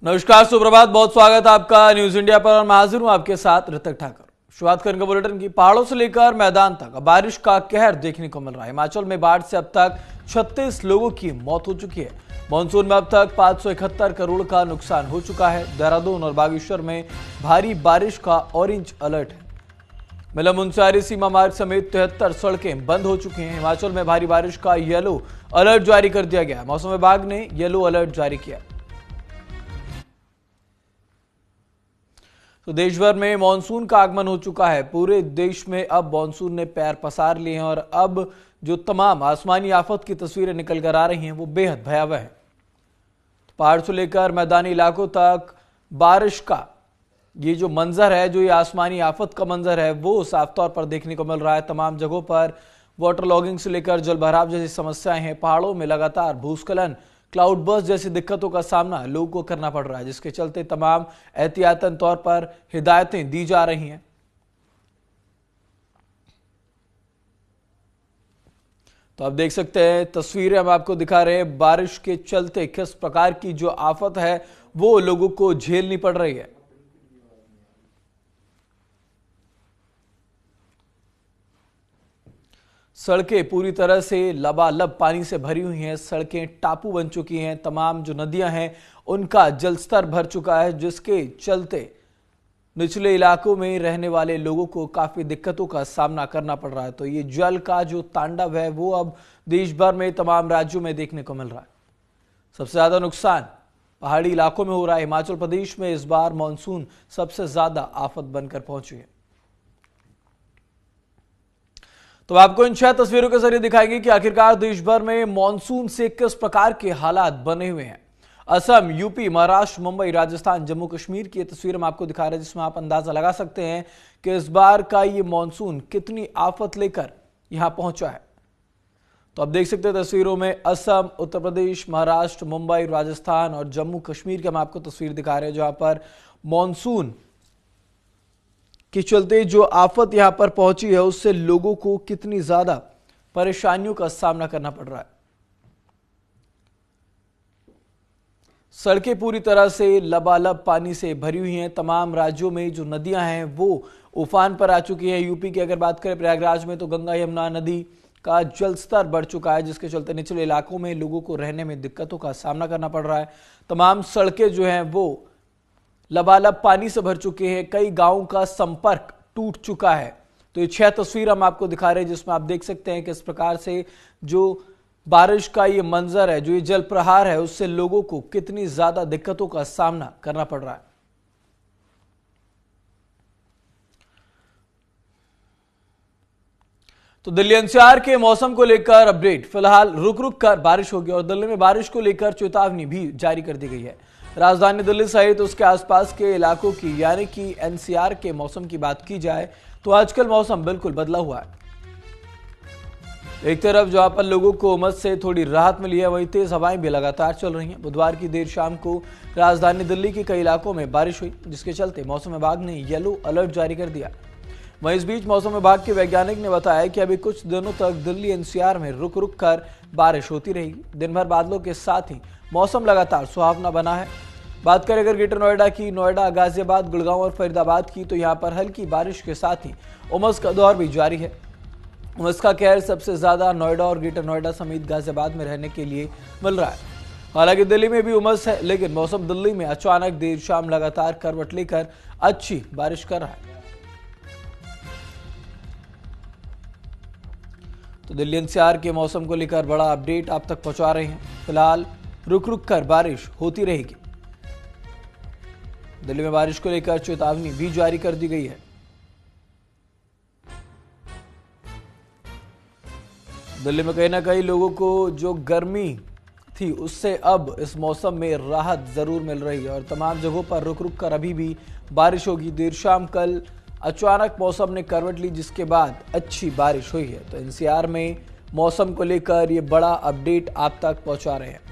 नमस्कार, सुप्रभात, बहुत स्वागत है आपका न्यूज इंडिया पर। और मैं हाजिर हूं आपके साथ ऋतिक ठाकर। शुरुआत करेंगे बुलेटिन की। पहाड़ों से लेकर मैदान तक बारिश का कहर देखने को मिल रहा है। हिमाचल में बाढ़ से अब तक 36 लोगों की मौत हो चुकी है। मानसून में अब तक 571 करोड़ का नुकसान हो चुका है। देहरादून और बागेश्वर में भारी बारिश का ऑरेंज अलर्ट है। मिला मुंसियारी सीमा मार्ग समेत 73 सड़कें बंद हो चुकी हैं। हिमाचल में भारी बारिश का येलो अलर्ट जारी कर दिया गया। मौसम विभाग ने येलो अलर्ट जारी किया। तो देश भर में मानसून का आगमन हो चुका है। पूरे देश में अब मानसून ने पैर पसार लिए हैं और अब जो तमाम आसमानी आफत की तस्वीरें निकल कर आ रही हैं वो बेहद भयावह है। पहाड़ से लेकर मैदानी इलाकों तक बारिश का ये जो मंजर है, जो ये आसमानी आफत का मंजर है, वो साफ तौर पर देखने को मिल रहा है। तमाम जगहों पर वाटर लॉगिंग से लेकर जल भराव जैसी समस्याएं हैं। पहाड़ों में लगातार भूस्खलन, क्लाउड बर्स्ट जैसी दिक्कतों का सामना लोगों को करना पड़ रहा है, जिसके चलते तमाम एहतियातन तौर पर हिदायतें दी जा रही हैं। तो आप देख सकते हैं, तस्वीरें हम आपको दिखा रहे हैं। बारिश के चलते किस प्रकार की जो आफत है वो लोगों को झेलनी पड़ रही है। सड़कें पूरी तरह से लबालब पानी से भरी हुई हैं। सड़कें टापू बन चुकी हैं। तमाम जो नदियां हैं उनका जलस्तर भर चुका है, जिसके चलते निचले इलाकों में रहने वाले लोगों को काफी दिक्कतों का सामना करना पड़ रहा है। तो ये जल का जो तांडव है वो अब देश भर में तमाम राज्यों में देखने को मिल रहा है। सबसे ज्यादा नुकसान पहाड़ी इलाकों में हो रहा है। हिमाचल प्रदेश में इस बार मानसून सबसे ज्यादा आफत बनकर पहुंची है। तो आपको इन 6 तस्वीरों के जरिए दिखाएंगे कि आखिरकार देश भर में मानसून से किस प्रकार के हालात बने हुए हैं। असम, यूपी, महाराष्ट्र, मुंबई, राजस्थान, जम्मू कश्मीर की तस्वीर हम आपको दिखा रहे हैं, जिसमें आप अंदाजा लगा सकते हैं कि इस बार का ये मानसून कितनी आफत लेकर यहां पहुंचा है। तो आप देख सकते हैं तस्वीरों में असम, उत्तर प्रदेश, महाराष्ट्र, मुंबई, राजस्थान और जम्मू कश्मीर की हम आपको तस्वीर दिखा रहे हैं, जहां पर मानसून के चलते जो आफत यहां पर पहुंची है उससे लोगों को कितनी ज्यादा परेशानियों का सामना करना पड़ रहा है। सड़कें पूरी तरह से लबालब पानी से भरी हुई हैं। तमाम राज्यों में जो नदियां हैं वो उफान पर आ चुकी हैं। यूपी की अगर बात करें, प्रयागराज में तो गंगा यमुना नदी का जल स्तर बढ़ चुका है, जिसके चलते निचले इलाकों में लोगों को रहने में दिक्कतों का सामना करना पड़ रहा है। तमाम सड़कें जो हैं वो लबालब पानी से भर चुके हैं। कई गांवों का संपर्क टूट चुका है। तो ये 6 तस्वीर हम आपको दिखा रहे हैं, जिसमें आप देख सकते हैं किस प्रकार से जो बारिश का ये मंजर है, जो ये जल प्रहार है, उससे लोगों को कितनी ज्यादा दिक्कतों का सामना करना पड़ रहा है। तो दिल्ली एनसीआर के मौसम को लेकर अपडेट। फिलहाल रुक रुक कर बारिश होगी और दिल्ली में बारिश को लेकर चेतावनी भी जारी कर दी गई है। राजधानी दिल्ली सहित उसके आसपास के इलाकों की यानी कि एनसीआर के मौसम की बात की जाए तो आजकल मौसम बिल्कुल बदला हुआ है। एक तरफ जहां पर लोगों को उमस से थोड़ी राहत मिली है, वहीं तेज हवाएं भी लगातार चल रही हैं। बुधवार की देर शाम को राजधानी दिल्ली के कई इलाकों में बारिश हुई, जिसके चलते मौसम विभाग ने येलो अलर्ट जारी कर दिया। वहीं इस बीच मौसम विभाग के वैज्ञानिक ने बताया कि अभी कुछ दिनों तक दिल्ली एनसीआर में रुक रुक कर बारिश होती रहेगी। दिन भर बादलों के साथ ही मौसम लगातार सुहावना बना है। बात करें अगर ग्रेटर नोएडा की, नोएडा, गाजियाबाद, गुड़गांव और फरीदाबाद की, तो यहां पर हल्की बारिश के साथ ही उमस का दौर भी जारी है। उमस का कहर सबसे ज्यादा नोएडा और ग्रेटर नोएडा समेत गाजियाबाद में रहने के लिए मिल रहा है। हालांकि दिल्ली में भी उमस है, लेकिन मौसम दिल्ली में अचानक देर शाम लगातार करवट लेकर अच्छी बारिश कर रहा है। तो दिल्ली एनसीआर के मौसम को लेकर बड़ा अपडेट आप तक पहुंचा रहे हैं। फिलहाल रुक रुक कर बारिश होती रहेगी। दिल्ली में बारिश को लेकर चेतावनी भी जारी कर दी गई है। दिल्ली में कहीं ना कहीं लोगों को जो गर्मी थी उससे अब इस मौसम में राहत जरूर मिल रही है और तमाम जगहों पर रुक रुक कर अभी भी बारिश होगी। देर शाम कल अचानक मौसम ने करवट ली, जिसके बाद अच्छी बारिश हुई है। तो एनसीआर में मौसम को लेकर ये बड़ा अपडेट आप तक पहुंचा रहे हैं।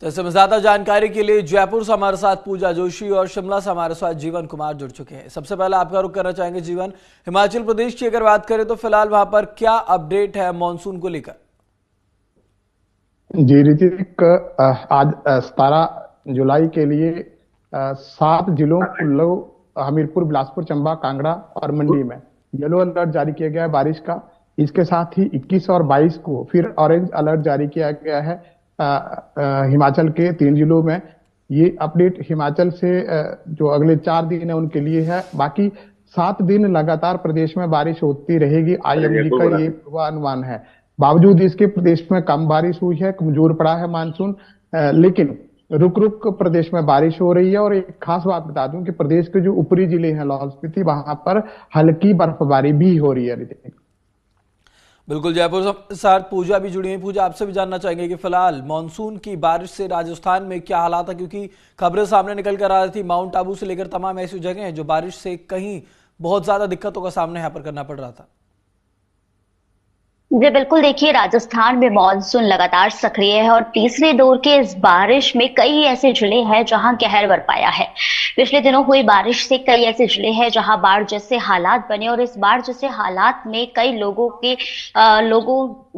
तो इसमें ज्यादा जानकारी के लिए जयपुर से हमारे साथ पूजा जोशी और शिमला से हमारे साथ जीवन कुमार जुड़ चुके हैं। सबसे पहले आपका रुख करना चाहेंगे जीवन, हिमाचल प्रदेश की अगर बात करें तो फिलहाल वहां पर क्या अपडेट है मानसून को लेकर? जी ऋतिक, आज 17 जुलाई के लिए 7 जिलों कुल्लू, हमीरपुर, बिलासपुर, चंबा, कांगड़ा और मंडी में येलो अलर्ट जारी किया गया है बारिश का। इसके साथ ही 21 और 22 को फिर ऑरेंज अलर्ट जारी किया गया है हिमाचल के 3 जिलों में। ये अपडेट हिमाचल से जो अगले 4 दिन है उनके लिए है। बाकी 7 दिन लगातार प्रदेश में बारिश होती रहेगी, आईएमडी का ये पूर्वानुमान है। बावजूद इसके प्रदेश में कम बारिश हुई है, कमजोर पड़ा है मानसून, लेकिन रुक रुक प्रदेश में बारिश हो रही है। और एक खास बात बता दूं कि प्रदेश के जो ऊपरी जिले हैं लाहौल स्पीति, वहां पर हल्की बर्फबारी भी हो रही है ऋतिक। बिल्कुल, जयपुर से साथ पूजा भी जुड़ी है। पूजा, आपसे भी जानना चाहेंगे कि फिलहाल मानसून की बारिश से राजस्थान में क्या हालात है, क्योंकि खबरें सामने निकल कर आ रही थी माउंट आबू से लेकर तमाम ऐसी जगह हैं जो बारिश से कहीं बहुत ज्यादा दिक्कतों का सामना यहाँ पर करना पड़ रहा था। जी बिल्कुल, देखिए राजस्थान में मानसून लगातार सक्रिय है और तीसरे दौर के इस बारिश में कई ऐसे जिले हैं जहां कहर बरपाया है। पिछले दिनों हुई बारिश से कई ऐसे जिले हैं जहां बाढ़ जैसे हालात बने और इस बाढ़ जैसे हालात में कई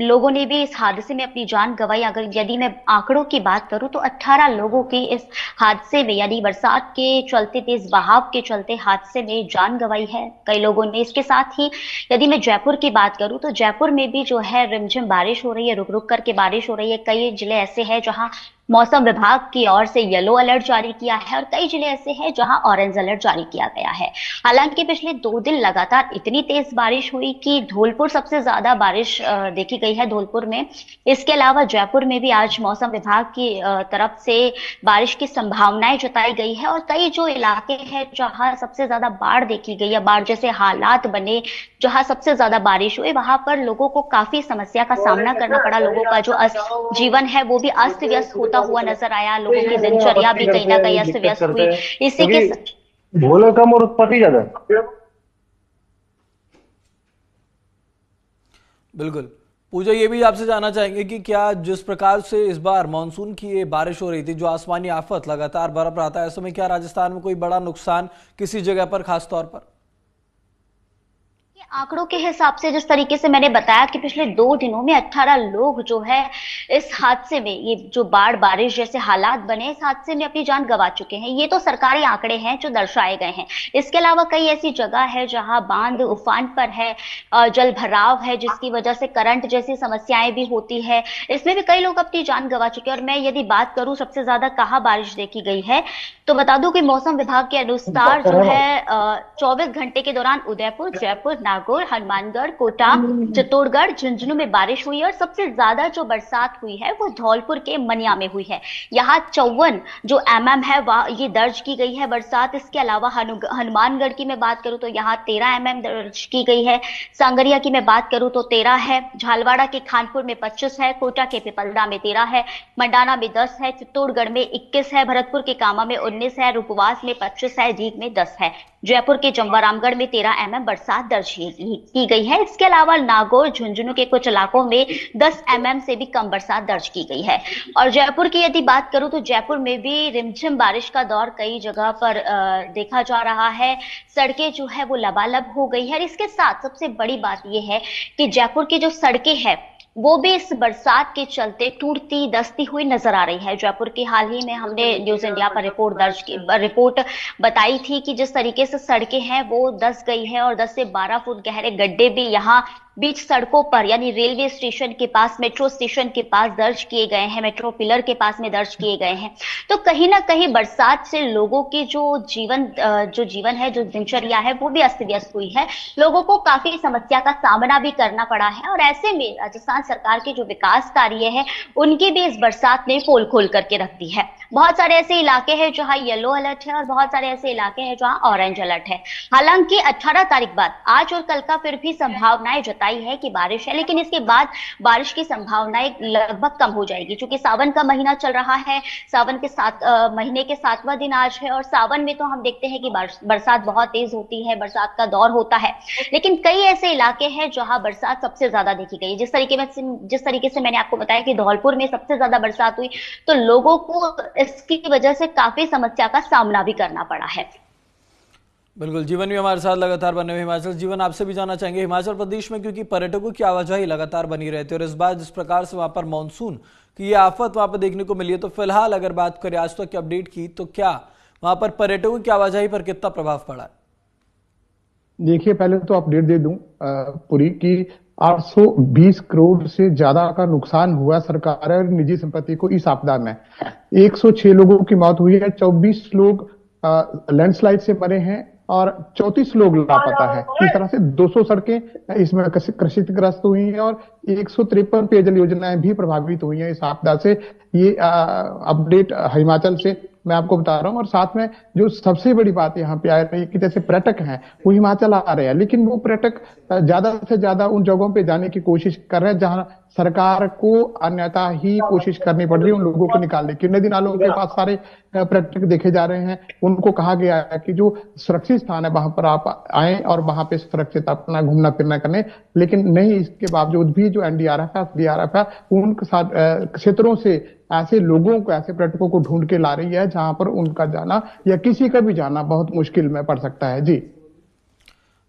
लोगों ने भी इस हादसे में अपनी जान गंवाई। अगर यदि मैं आंकड़ों की बात करूं तो 18 लोगों की इस हादसे में, यानी बरसात के चलते, तेज बहाव के चलते हादसे में जान गंवाई है कई लोगों ने। इसके साथ ही यदि मैं जयपुर की बात करूं तो जयपुर में भी जो है रिमझिम बारिश हो रही है, रुक रुक करके बारिश हो रही है। कई जिले ऐसे हैं जहां मौसम विभाग की ओर से येलो अलर्ट जारी किया है और कई जिले ऐसे हैं जहां ऑरेंज अलर्ट जारी किया गया है। हालांकि पिछले 2 दिन लगातार इतनी तेज बारिश हुई कि धौलपुर सबसे ज्यादा बारिश देखी गई है, धौलपुर में। इसके अलावा जयपुर में भी आज मौसम विभाग की तरफ से बारिश की संभावनाएं जताई गई है और कई जो इलाके हैं जहां सबसे ज्यादा बाढ़ देखी गई या बाढ़ जैसे हालात बने, जहां सबसे ज्यादा बारिश हुई, वहां पर लोगों को काफी समस्या का सामना करना पड़ा। लोगों का जो जीवन है वो भी अस्त व्यस्त होता हुआ नजर आया। लोगों की दिनचर्या भी कहीं ना कहीं अस्त व्यस्त हुई। इसी के भूले कम और उत्पत्ति ज्यादा। बिल्कुल, पूजा, ये भी आपसे जानना चाहेंगे कि क्या जिस प्रकार से इस बार मानसून की ये बारिश हो रही थी, जो आसमानी आफत लगातार बरप रहा था, ऐसे में क्या राजस्थान में कोई बड़ा नुकसान किसी जगह पर खास तौर पर? आंकड़ों के हिसाब से जिस तरीके से मैंने बताया कि पिछले 2 दिनों में 18 लोग जो है इस हादसे में, ये जो बाढ़ बारिश जैसे हालात बने, इस हादसे में अपनी जान गंवा चुके हैं। ये तो सरकारी आंकड़े हैं जो दर्शाए गए हैं। इसके अलावा कई ऐसी जगह है जहां बांध उफान पर है, जल भराव है, जिसकी वजह से करंट जैसी समस्याएं भी होती है। इसमें भी कई लोग अपनी जान गंवा चुके हैं। और मैं यदि बात करूं सबसे ज्यादा कहाँ बारिश देखी गई है, तो बता दूं कि मौसम विभाग के अनुसार जो है 24 घंटे के दौरान उदयपुर, जयपुर, नागौर, हनुमानगढ़, कोटा, चित्तौड़गढ़, झुंझुनू में बारिश हुई और सबसे ज्यादा जो बरसात हुई है वो धौलपुर के मनिया में हुई है। यहाँ 54 जो mm है ये दर्ज की गई है बरसात। इसके अलावा हनुमानगढ़ की मैं बात करूं तो यहाँ 13 mm दर्ज की गई है। सांगरिया की मैं बात करूं तो 13 है। झालवाड़ा के खानपुर में 25 है। कोटा के पिपलदा में 13 है। मंडाना में 10 है। चित्तौड़गढ़ में 21 है। भरतपुर के कामा में 19 है। रूपवास में 25 है। जींद में 10 है। जयपुर के जमवारामगढ़ में 13 mm बरसात दर्ज की गई है। इसके अलावा नागौर, झुंझुनू के कुछ इलाकों में 10 mm से भी कम बरसात दर्ज की गई है। और जयपुर की यदि बात करूं तो जयपुर में भी रिमझिम बारिश का दौर कई जगह पर देखा जा रहा है। सड़कें जो है वो लबालब हो गई है। इसके साथ सबसे बड़ी बात यह है कि जयपुर की जो सड़कें हैं वो भी इस बरसात के चलते टूटती दसती हुई नजर आ रही है। जयपुर की हाल ही में हमने न्यूज इंडिया पर रिपोर्ट बताई थी कि जिस तरीके से सड़कें हैं वो दस गई है और 10 से 12 फुट गहरे गड्ढे भी यहाँ बीच सड़कों पर, यानी रेलवे स्टेशन के पास, मेट्रो स्टेशन के पास दर्ज किए गए हैं, मेट्रो पिलर के पास में दर्ज किए गए हैं। तो कहीं ना कहीं बरसात से लोगों की जो जीवन है, जो दिनचर्या है, वो भी अस्त व्यस्त हुई है। लोगों को काफी समस्या का सामना भी करना पड़ा है और ऐसे में राजस्थान सरकार के जो विकास कार्य है उनकी भी इस बरसात ने पोल खोल करके रख दी है। बहुत सारे ऐसे इलाके हैं जहां येलो अलर्ट है और बहुत सारे ऐसे इलाके हैं जहां ऑरेंज अलर्ट है। हालांकि 18 तारीख बाद आज और कल का फिर भी संभावनाएं जताई बताई है कि बारिश है, लेकिन इसके बाद बारिश की संभावनाएं लगभग कम हो जाएगी, क्योंकि सावन का महीना चल रहा है। सावन के महीने के 7वां दिन आज है, और सावन में तो हम देखते हैं कि बरसात बहुत तेज होती है, बरसात का दौर होता है। लेकिन कई ऐसे इलाके हैं जहां बरसात सबसे ज्यादा देखी गई। जिस तरीके से मैंने आपको बताया कि धौलपुर में सबसे ज्यादा बरसात हुई, तो लोगों को इसकी वजह से काफी समस्या का सामना भी करना पड़ा है। बिल्कुल, जीवन भी हमारे साथ लगातार बने हुए। हिमाचल, जीवन आपसे भी जानना चाहेंगे, हिमाचल प्रदेश में क्योंकि पर्यटकों की आवाजाही लगातार बनी रहती है और इस बार जिस प्रकार से वहां पर मानसून की ये आफत वहां पर देखने को मिली है, तो फिलहाल अगर बात करें आज तक की अपडेट की, तो क्या वहां पर पर्यटकों की आवाजाही पर कितना प्रभाव पड़ा है? देखिए, पहले तो अपडेट दे दूं पूरी की 820 करोड़ से ज्यादा का नुकसान हुआ सरकार और निजी संपत्ति को इस आपदा में। 106 लोगों की मौत हुई है, 24 लोग लैंडस्लाइड से मरे हैं और 34 लोग लापता है। इस तरह से 200 सड़कें इसमें क्षतिग्रस्त हुई हैं और 153 पेयजल योजनाएं भी प्रभावित हुई हैं इस आपदा से। ये अपडेट हिमाचल से मैं आपको बता रहा हूं। और साथ में जो सबसे बड़ी बात यहाँ पे आ रही है कि जैसे पर्यटक हैं वो हिमाचल आ रहे हैं, लेकिन वो पर्यटक ज्यादा से ज्यादा उन जगहों पे जाने की कोशिश कर रहे हैं जहां सरकार को अन्यथा ही कोशिश करनी पड़ रही है उन लोगों को निकालने की। नदी नालों के पास सारे पर्यटक देखे जा रहे हैं, उनको कहा गया है कि जो सुरक्षित स्थान है वहां पर आप आए और वहां पे सुरक्षित अपना घूमना फिरना करने, लेकिन नहीं, इसके बावजूद भी जो एनडीआरएफ है, एसडीआरएफ है, उन क्षेत्रों से ऐसे लोगों को, ऐसे पर्यटकों को ढूंढ के ला रही है जहां पर उनका जाना या किसी का भी जाना बहुत मुश्किल में पड़ सकता है। जी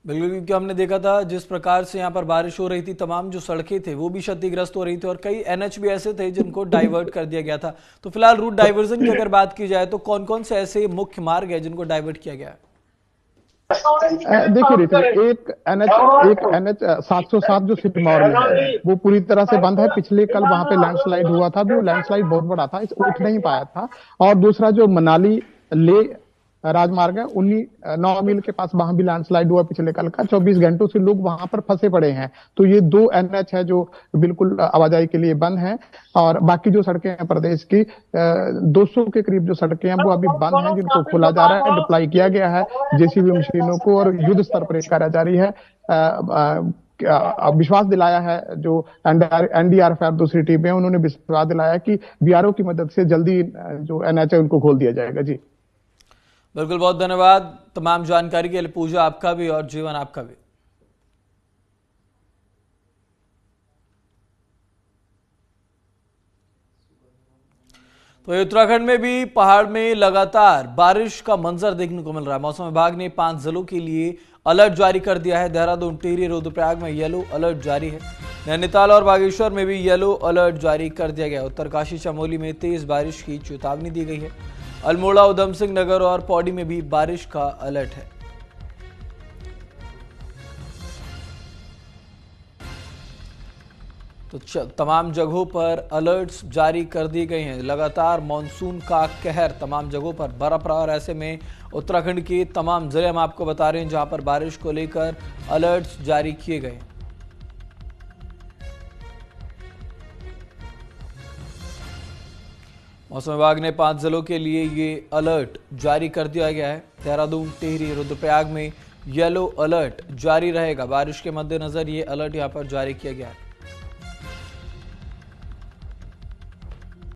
बिल्कुल, क्योंकि हमने देखा था जिस प्रकार से यहाँ पर बारिश हो रही थी, तमाम जो सड़कें थे वो भी क्षतिग्रस्त हो रही थी और कई एनएच भी ऐसे थे जिनको डाइवर्ट कर दिया गया था। तो फिलहाल रूट डाइवर्जन की अगर बात की जाए तो कौन कौन से ऐसे मुख्य मार्ग है जिनको डाइवर्ट किया गया है? देखिए रितिक, एक एनएच 707 जो सिरमौर में है वो पूरी तरह से बंद है। पिछले कल वहां पे लैंडस्लाइड हुआ था, वो लैंडस्लाइड बहुत बड़ा था, उठ नहीं पाया था। और दूसरा जो मनाली ले राजमार्ग है 9 मील के पास, वहां भी लैंडस्लाइड हुआ पिछले कल का। 24 घंटों से लोग वहां पर फंसे पड़े हैं। तो ये 2 एनएच है जो बिल्कुल आवाजाही के लिए बंद है। और बाकी जो सड़कें हैं प्रदेश की 200 के करीब जो सड़कें हैं वो अभी बंद हैं, जिनको खोला जा रहा है, डिप्लॉय किया गया है जेसीबी मशीनों को और युद्ध स्तर पर कार्य जारी है। विश्वास दिलाया है जो एनडीआरएफ दूसरी टीमें, उन्होंने विश्वास दिलाया कि बीआरओ की मदद से जल्दी जो एनएच है उनको खोल दिया जाएगा। जी बिल्कुल, बहुत धन्यवाद तमाम जानकारी के लिए। पूजा आपका भी और जीवन आपका भी। तो उत्तराखंड में भी पहाड़ में लगातार बारिश का मंजर देखने को मिल रहा है। मौसम विभाग ने 5 जिलों के लिए अलर्ट जारी कर दिया है। देहरादून, टिहरी, रुद्रप्रयाग में येलो अलर्ट जारी है। नैनीताल और बागेश्वर में भी येलो अलर्ट जारी कर दिया गया। उत्तरकाशी, चमोली में तेज बारिश की चेतावनी दी गई है। अल्मोड़ा, उधम सिंह नगर और पौड़ी में भी बारिश का अलर्ट है। तो तमाम जगहों पर अलर्ट्स जारी कर दिए गए हैं। लगातार मॉनसून का कहर तमाम जगहों पर बरप रहा और ऐसे में उत्तराखंड के तमाम जिले हम आपको बता रहे हैं जहां पर बारिश को लेकर अलर्ट्स जारी किए गए। मौसम विभाग ने 5 जिलों के लिए ये अलर्ट जारी कर दिया गया है। देहरादून, टिहरी, रुद्रप्रयाग में येलो अलर्ट जारी रहेगा। बारिश के मद्देनजर ये अलर्ट यहां पर जारी किया गया है।